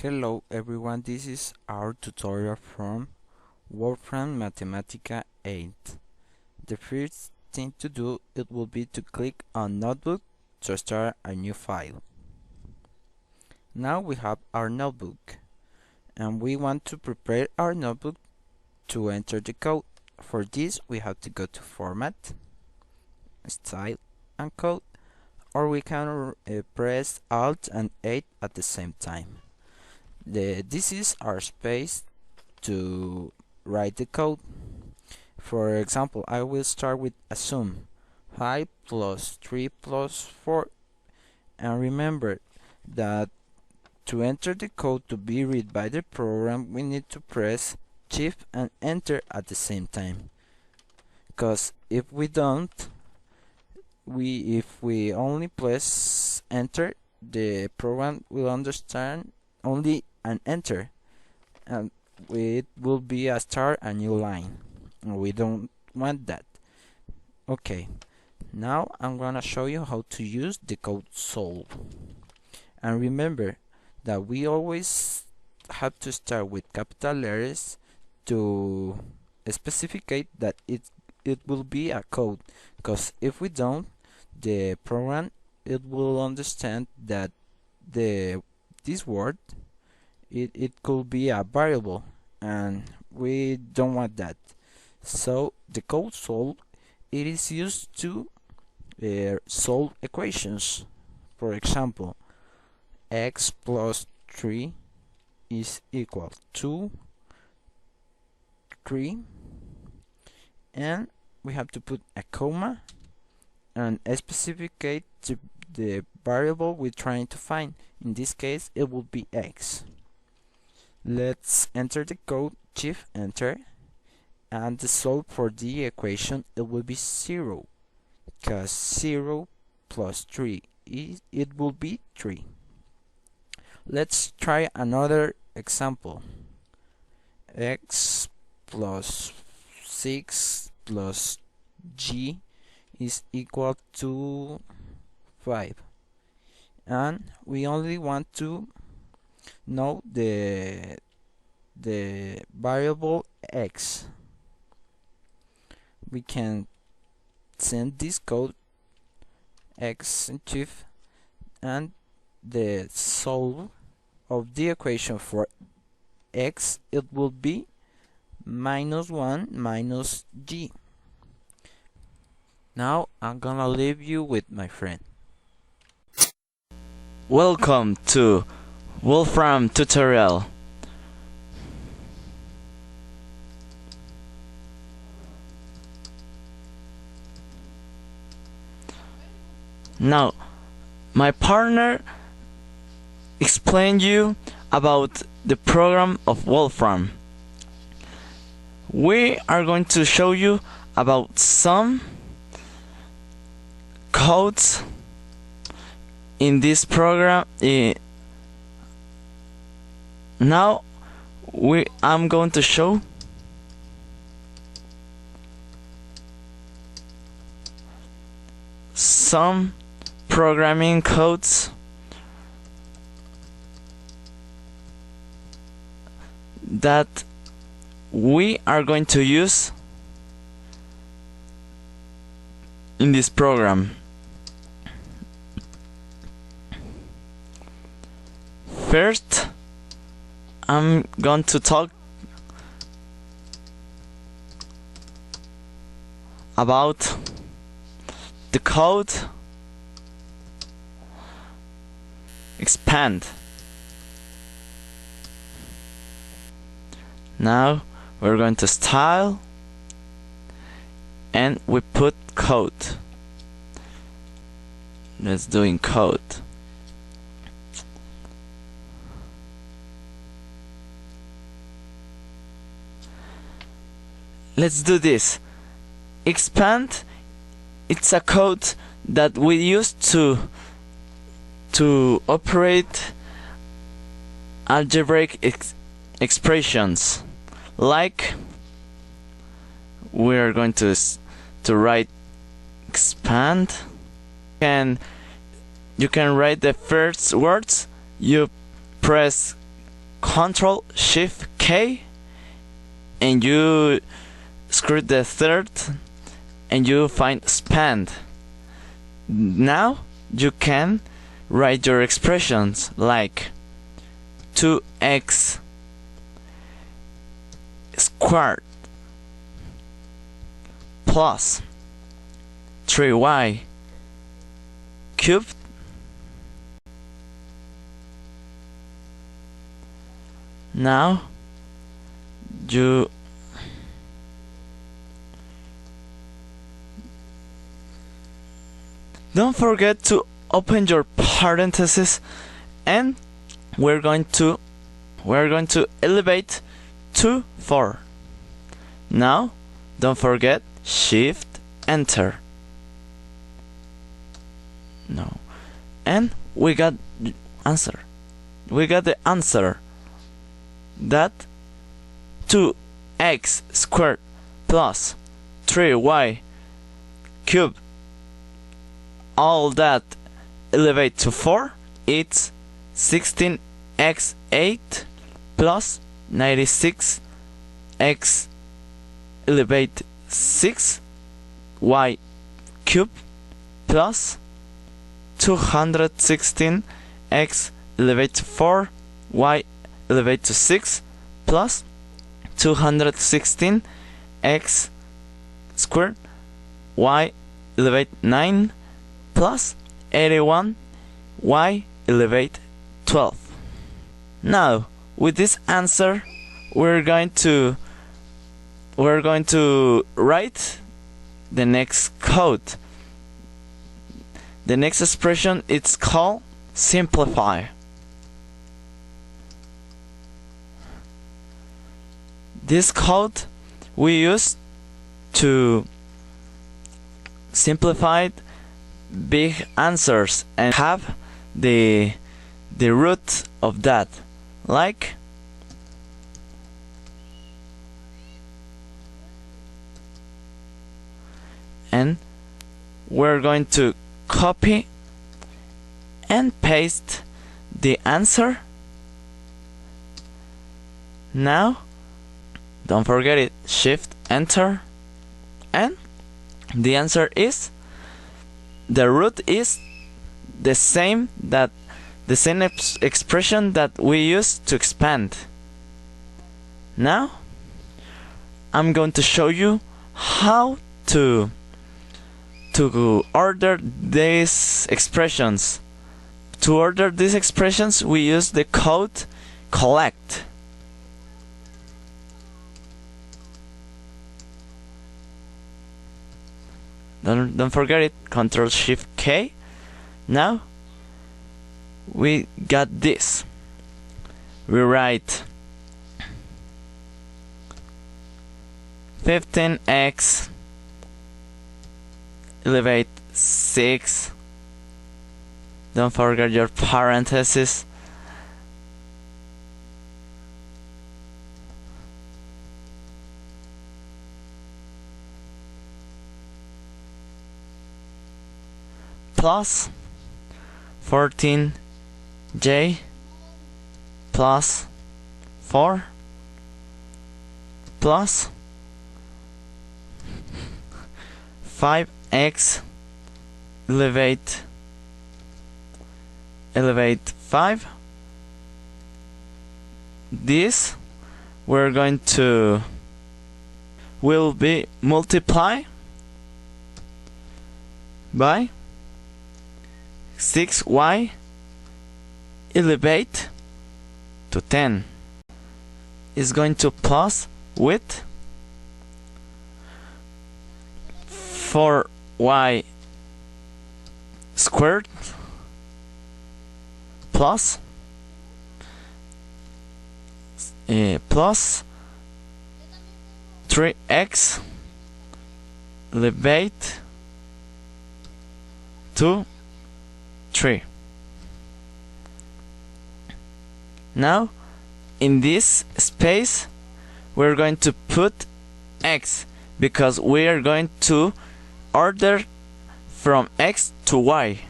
Hello everyone, this is our tutorial from Wolfram Mathematica 8. The first thing to do it will be to click on Notebook to start a new file. Now we have our notebook and we want to prepare our notebook to enter the code. For this we have to go to Format, Style and Code, or we can press Alt and 8 at the same time. This is our space to write the code. For example, I will start with assume 5 plus 3 plus 4, and remember that to enter the code to be read by the program we need to press Shift and Enter at the same time, because if we don't, if we only press Enter, the program will understand only an enter, and it will be a start a new line, and we don't want that. Okay, now I'm gonna show you how to use the code solve. And remember that we always have to start with capital letters to specify that it will be a code, because if we don't, the program it will understand that this word it could be a variable, and we don't want that. So the code solve, it is used to solve equations. For example, x plus 3 is equal to 3, and we have to put a comma and specify the variable we're trying to find. In this case it will be x. Let's enter the code, Shift Enter, and the solve for the equation it will be 0, because 0 plus 3 it will be 3. Let's try another example. X plus 6 plus g is equal to 5, and we only want to know the variable x. We can send this code x and Shift, and the solve of the equation for x it will be -1 minus g. Now I'm gonna leave you with my friend. Welcome to Wolfram tutorial. Now my partner explained you about the program of Wolfram. We are going to show you about some codes in this program. Now I'm going to show some programming codes that we are going to use in this program. First, I'm going to talk about the code expand. Now we're going to style and we put code. Let's do in code. Let's do this. Expand, it's a code that we use to operate algebraic expressions. Like we're going to write expand, and you can write the first words, you press Control Shift K and you screw the third and you find expand. Now you can write your expressions like 2x squared plus 3y cubed now you don't forget to open your parentheses and we're going to elevate to 4. Now don't forget Shift Enter. No. And we got the answer that 2x squared plus 3y cubed, all that elevate to 4, it's 16x8 plus 96x elevate 6 y cubed plus 216x elevate to 4 y elevate to 6 plus 216x squared y elevate 9 plus 81 y elevate 12. Now with this answer we're going to write the next code. The next expression it's called simplify. This code we use to simplify big answers and have the root of that, like and we're going to copy and paste the answer. Now don't forget it, Shift Enter, and the answer is the root is the same expression that we use to expand. Now I'm going to show you how to order these expressions. To order these expressions we use the code collect. Don't forget it, Control Shift K. Now we got this. We write 15x elevate 6. Don't forget your parentheses. Plus 14j plus 4 plus 5x elevate 5. This we're going to will be multiply by 6y elevate to 10 is going to plus with 4y squared plus plus 3x elevate to 3. Now in this space we're going to put x because we are going to order from x to y.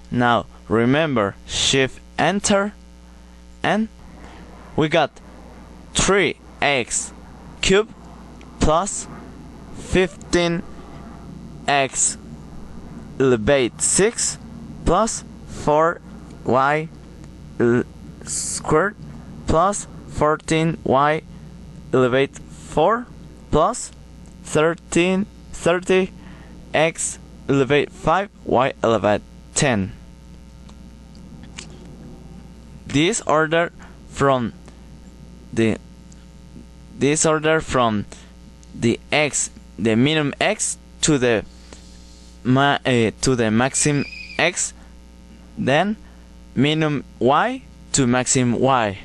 Now remember, Shift Enter, and we got 3x cubed plus 15x elevate 6 plus 4y squared plus 14y elevate 4 plus 30x elevate 5 y elevate 10. This order from the x, the minimum x to the maximum x, then minimum y to maximum y.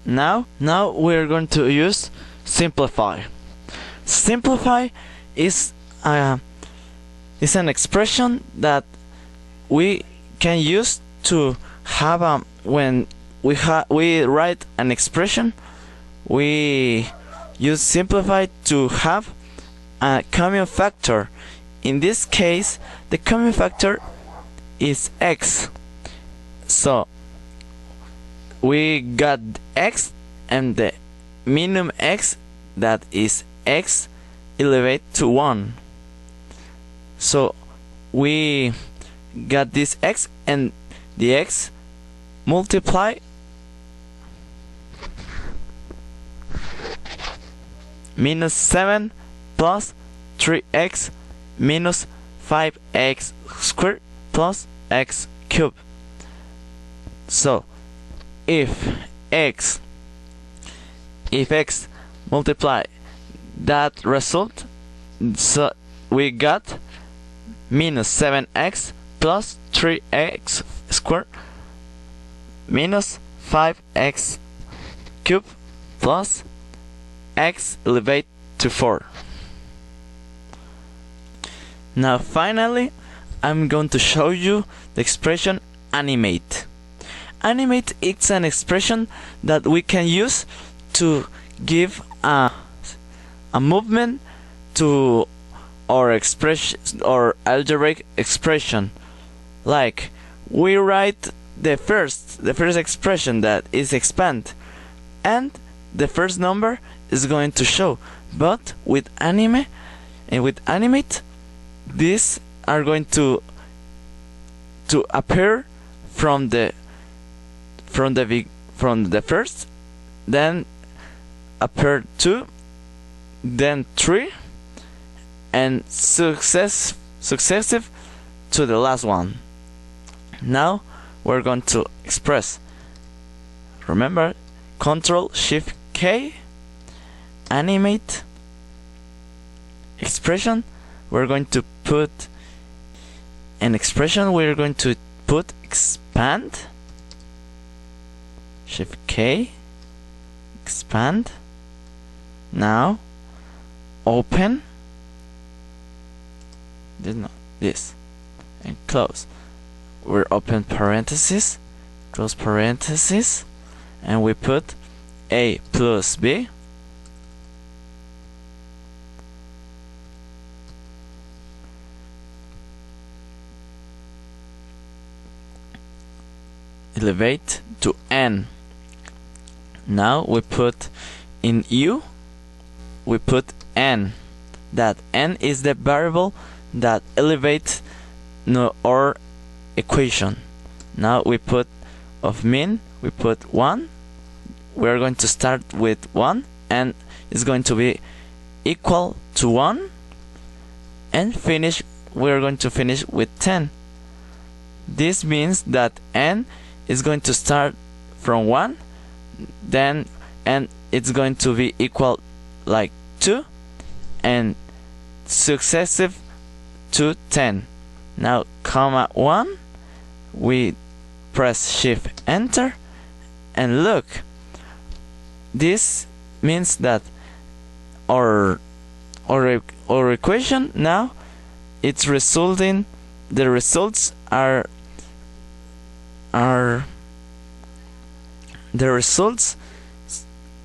Now we're going to use simplify. Simplify is an expression that we can use to have when we write an expression, we use simplify to have a common factor. In this case, the common factor is x. So we got x and the minimum x, that is x elevate to 1. So we got this x and the x multiply minus 7 plus 3x minus 5x squared plus x cubed. So if x multiply that result, so we got minus 7x plus 3x squared minus 5x cubed plus x elevate to 4. Now finally, I'm going to show you the expression animate. Animate is an expression that we can use to give a movement to our expression or algebraic expression. Like we write the first expression, that is expand, and the first number is going to show. But with animate, these are going to appear from the first, then appear 2, then 3, and successive to the last one. Now we're going to express. Remember, Control Shift K, animate expression. We're going to put an expression. We're going to put expand. Shift K, expand. Now open this and close. We're open parenthesis, close parenthesis, and we put a plus b elevate to n. Now we put in u, we put n. That n is the variable that elevates our equation. Now we put of min, we put 1. We're going to start with 1 and it's going to be equal to 1, and finish, we're going to finish with 10. This means that n is going to start from 1, then and it's going to be equal like 2 and successive to 10. Now comma 1, we press shift enter, and look, this means that our equation now it's resulting, the results are the results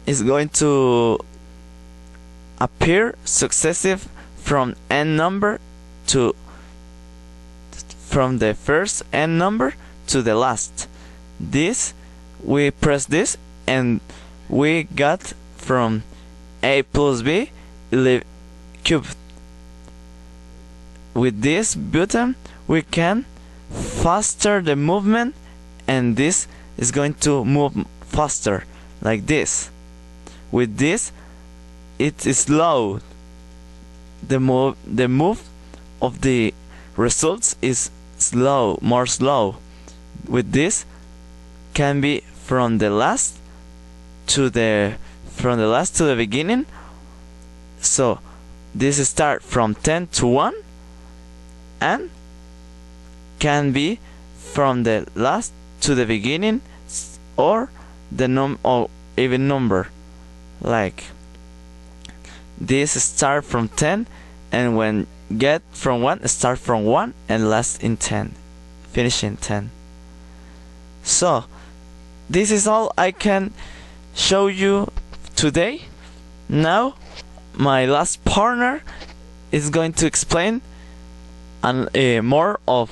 is going to appear successive from n number to from the first n number to the last. This, we press this and we got from a plus b cubed. With this button we can faster the movement, and this is going to move faster like this. With this it is slow. The move of the results is slow, more slow. With this can be from the last to the beginning. So this start from 10 to 1 and can be from the last to the beginning, or the or even number. Like this start from 10, and when get from 1 start from 1 and last in 10, finish in 10. So this is all I can show you today. Now my last partner is going to explain more of